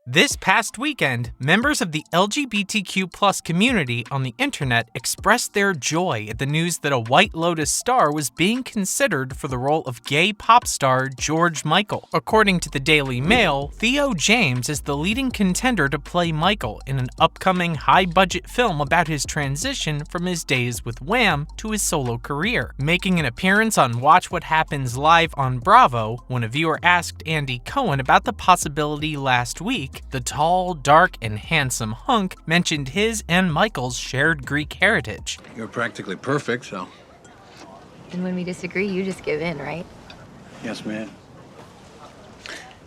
This past weekend, members of the LGBTQ+ community on the internet expressed their joy at the news that a White Lotus star was being considered for the role of gay pop star George Michael. According to the Daily Mail, Theo James is the leading contender to play Michael in an upcoming high-budget film about his transition from his days with Wham to his solo career. Making an appearance on Watch What Happens Live on Bravo, when a viewer asked Andy Cohen about the possibility last week, the tall, dark, and handsome hunk mentioned his and Michael's shared Greek heritage. You're practically perfect, so... And when we disagree, you just give in, right? Yes, man.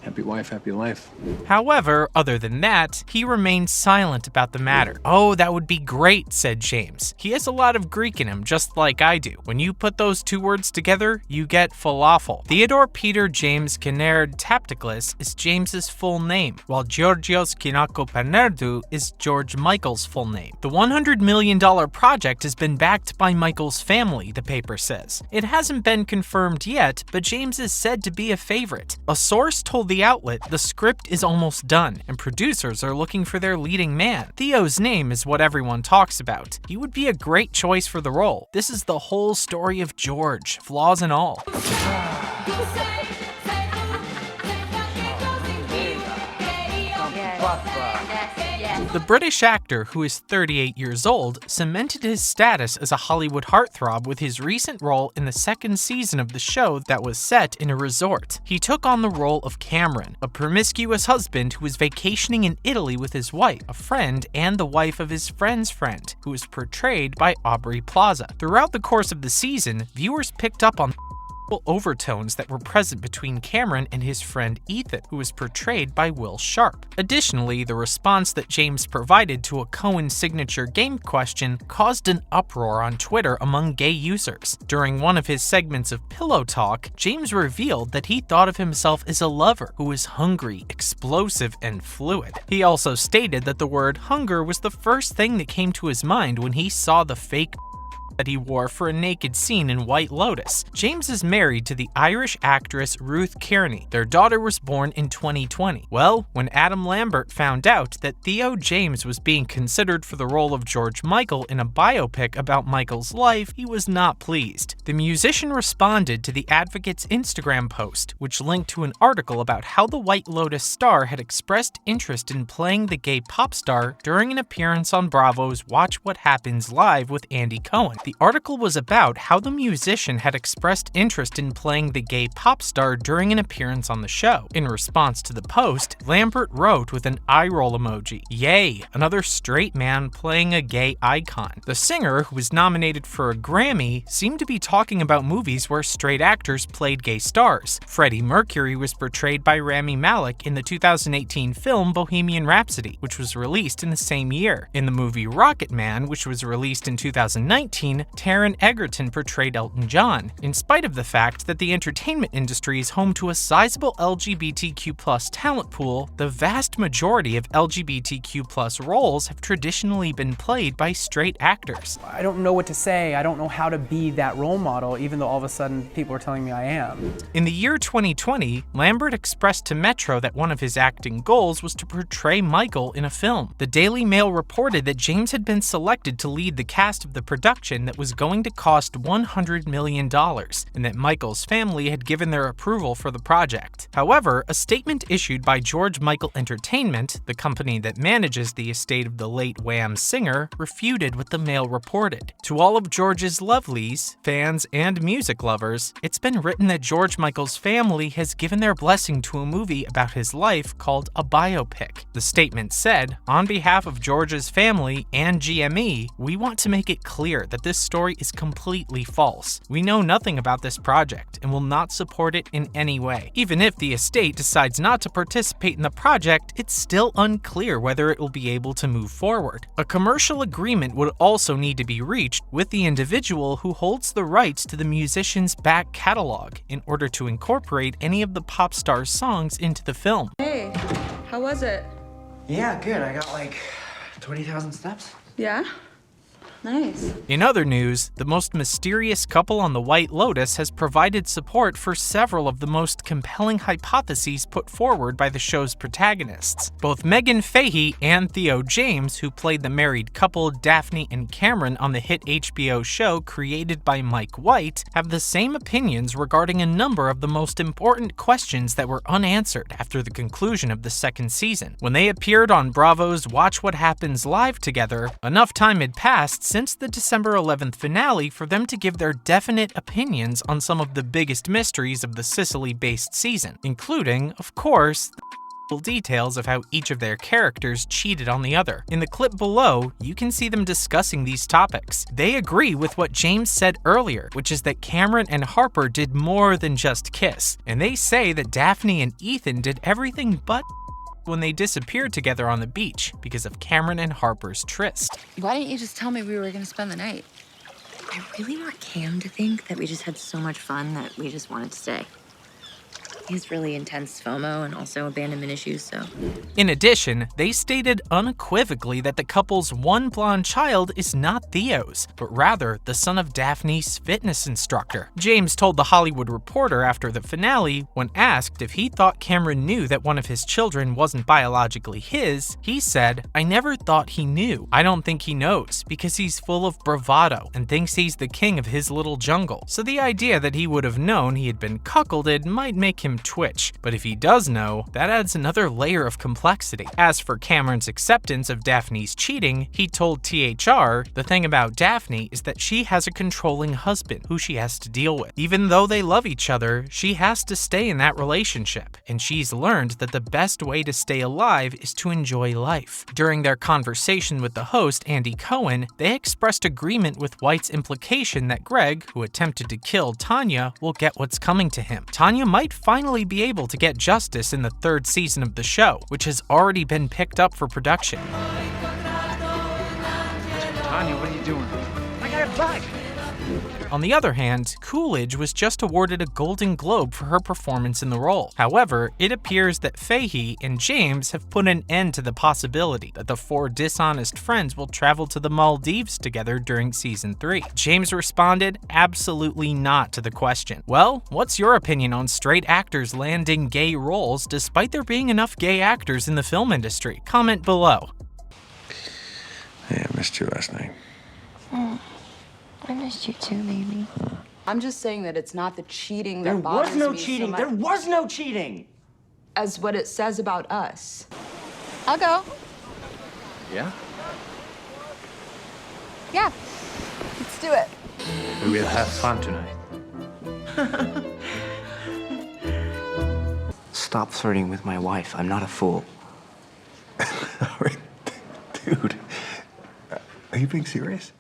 Happy wife, happy life. However, other than that, he remained silent about the matter. "Oh, that would be great," said James. "He has a lot of Greek in him, just like I do. When you put those two words together, you get falafel." Theodore Peter James Kinnaird Tapticlis is James's full name, while Georgios Kinakopanerdou is George Michael's full name. The $100 million project has been backed by Michael's family, the paper says. It hasn't been confirmed yet, but James is said to be a favorite. A source told the outlet the script is almost done, and producers are looking for their leading man. Theo's name is what everyone talks about. He would be a great choice for the role. This is the whole story of George, flaws and all. The British actor, who is 38 years old, cemented his status as a Hollywood heartthrob with his recent role in the second season of the show that was set in a resort. He took on the role of Cameron, a promiscuous husband who was vacationing in Italy with his wife, a friend, and the wife of his friend's friend, who was portrayed by Aubrey Plaza. Throughout the course of the season, viewers picked up on overtones that were present between Cameron and his friend Ethan, who was portrayed by Will Sharp. Additionally, the response that James provided to a Cohen signature game question caused an uproar on Twitter among gay users. During one of his segments of Pillow Talk, James revealed that he thought of himself as a lover who was hungry, explosive, and fluid. He also stated that the word hunger was the first thing that came to his mind when he saw the fake that he wore for a naked scene in White Lotus. James is married to the Irish actress Ruth Kearney. Their daughter was born in 2020. Well, when Adam Lambert found out that Theo James was being considered for the role of George Michael in a biopic about Michael's life, he was not pleased. The musician responded to the Advocate's Instagram post, which linked to an article about how the White Lotus star had expressed interest in playing the gay pop star during an appearance on Bravo's Watch What Happens Live with Andy Cohen. The article was about how the musician had expressed interest in playing the gay pop star during an appearance on the show. In response to the post, Lambert wrote with an eye roll emoji, "Yay, another straight man playing a gay icon." The singer, who was nominated for a Grammy, seemed to be talking about movies where straight actors played gay stars. Freddie Mercury was portrayed by Rami Malek in the 2018 film Bohemian Rhapsody, which was released in the same year. In the movie Rocket Man, which was released in 2019, Taron Egerton portrayed Elton John. In spite of the fact that the entertainment industry is home to a sizable LGBTQ+ talent pool, the vast majority of LGBTQ+ roles have traditionally been played by straight actors. I don't know what to say. I don't know how to be that role model, even though all of a sudden people are telling me I am. In the year 2020, Lambert expressed to Metro that one of his acting goals was to portray Michael in a film. The Daily Mail reported that James had been selected to lead the cast of the production that was going to cost $100 million, and that Michael's family had given their approval for the project. However, a statement issued by George Michael Entertainment, the company that manages the estate of the late Wham singer, refuted what the Mail reported. To all of George's lovelies, fans, and music lovers, it's been written that George Michael's family has given their blessing to a movie about his life called a biopic. The statement said, "On behalf of George's family and GME, we want to make it clear that this story is completely false. We know nothing about this project and will not support it in any way. Even if the estate decides not to participate in the project, it's still unclear whether it will be able to move forward. A commercial agreement would also need to be reached with the individual who holds the rights to the musician's back catalog in order to incorporate any of the pop star's songs into the film." Hey, how was it? Yeah, good. I got like 20,000 steps. Yeah? Nice. In other news, the most mysterious couple on the White Lotus has provided support for several of the most compelling hypotheses put forward by the show's protagonists. Both Megan Fahey and Theo James, who played the married couple Daphne and Cameron on the hit HBO show created by Mike White, have the same opinions regarding a number of the most important questions that were unanswered after the conclusion of the second season. When they appeared on Bravo's Watch What Happens Live together, enough time had passed since the December 11th finale for them to give their definite opinions on some of the biggest mysteries of the Sicily-based season, including, of course, the details of how each of their characters cheated on the other. In the clip below, you can see them discussing these topics. They agree with what James said earlier, which is that Cameron and Harper did more than just kiss, and they say that Daphne and Ethan did everything but when they disappeared together on the beach because of Cameron and Harper's tryst. Why didn't you just tell me we were gonna spend the night? I really want Cam to think that we just had so much fun that we just wanted to stay. He has really intense FOMO and also abandonment issues, so. In addition, they stated unequivocally that the couple's one blonde child is not Theo's, but rather the son of Daphne's fitness instructor. James told The Hollywood Reporter after the finale, when asked if he thought Cameron knew that one of his children wasn't biologically his, he said, "I never thought he knew. I don't think he knows, because he's full of bravado and thinks he's the king of his little jungle. So the idea that he would have known he had been cuckolded might make him twitch, but if he does know, that adds another layer of complexity." As for Cameron's acceptance of Daphne's cheating, he told THR, "The thing about Daphne is that she has a controlling husband who she has to deal with. Even though they love each other, she has to stay in that relationship, and she's learned that the best way to stay alive is to enjoy life." During their conversation with the host, Andy Cohen, they expressed agreement with White's implication that Greg, who attempted to kill Tanya, will get what's coming to him. Tanya might finally be able to get justice in the third season of the show, which has already been picked up for production. Tanya, what are you doing? I got it back. On the other hand, Coolidge was just awarded a Golden Globe for her performance in the role. However, it appears that Fahey and James have put an end to the possibility that the four dishonest friends will travel to the Maldives together during season 3. James responded, absolutely not to the question. Well, what's your opinion on straight actors landing gay roles despite there being enough gay actors in the film industry? Comment below. Hey, I missed you last night. I missed you too, baby. I'm just saying that it's not the cheating There that bothers was no me so cheating. much There was no cheating. as what it says about us. I'll go. Yeah? Yeah. Let's do it. We will have fun tonight. Stop flirting with my wife. I'm not a fool. Dude, are you being serious?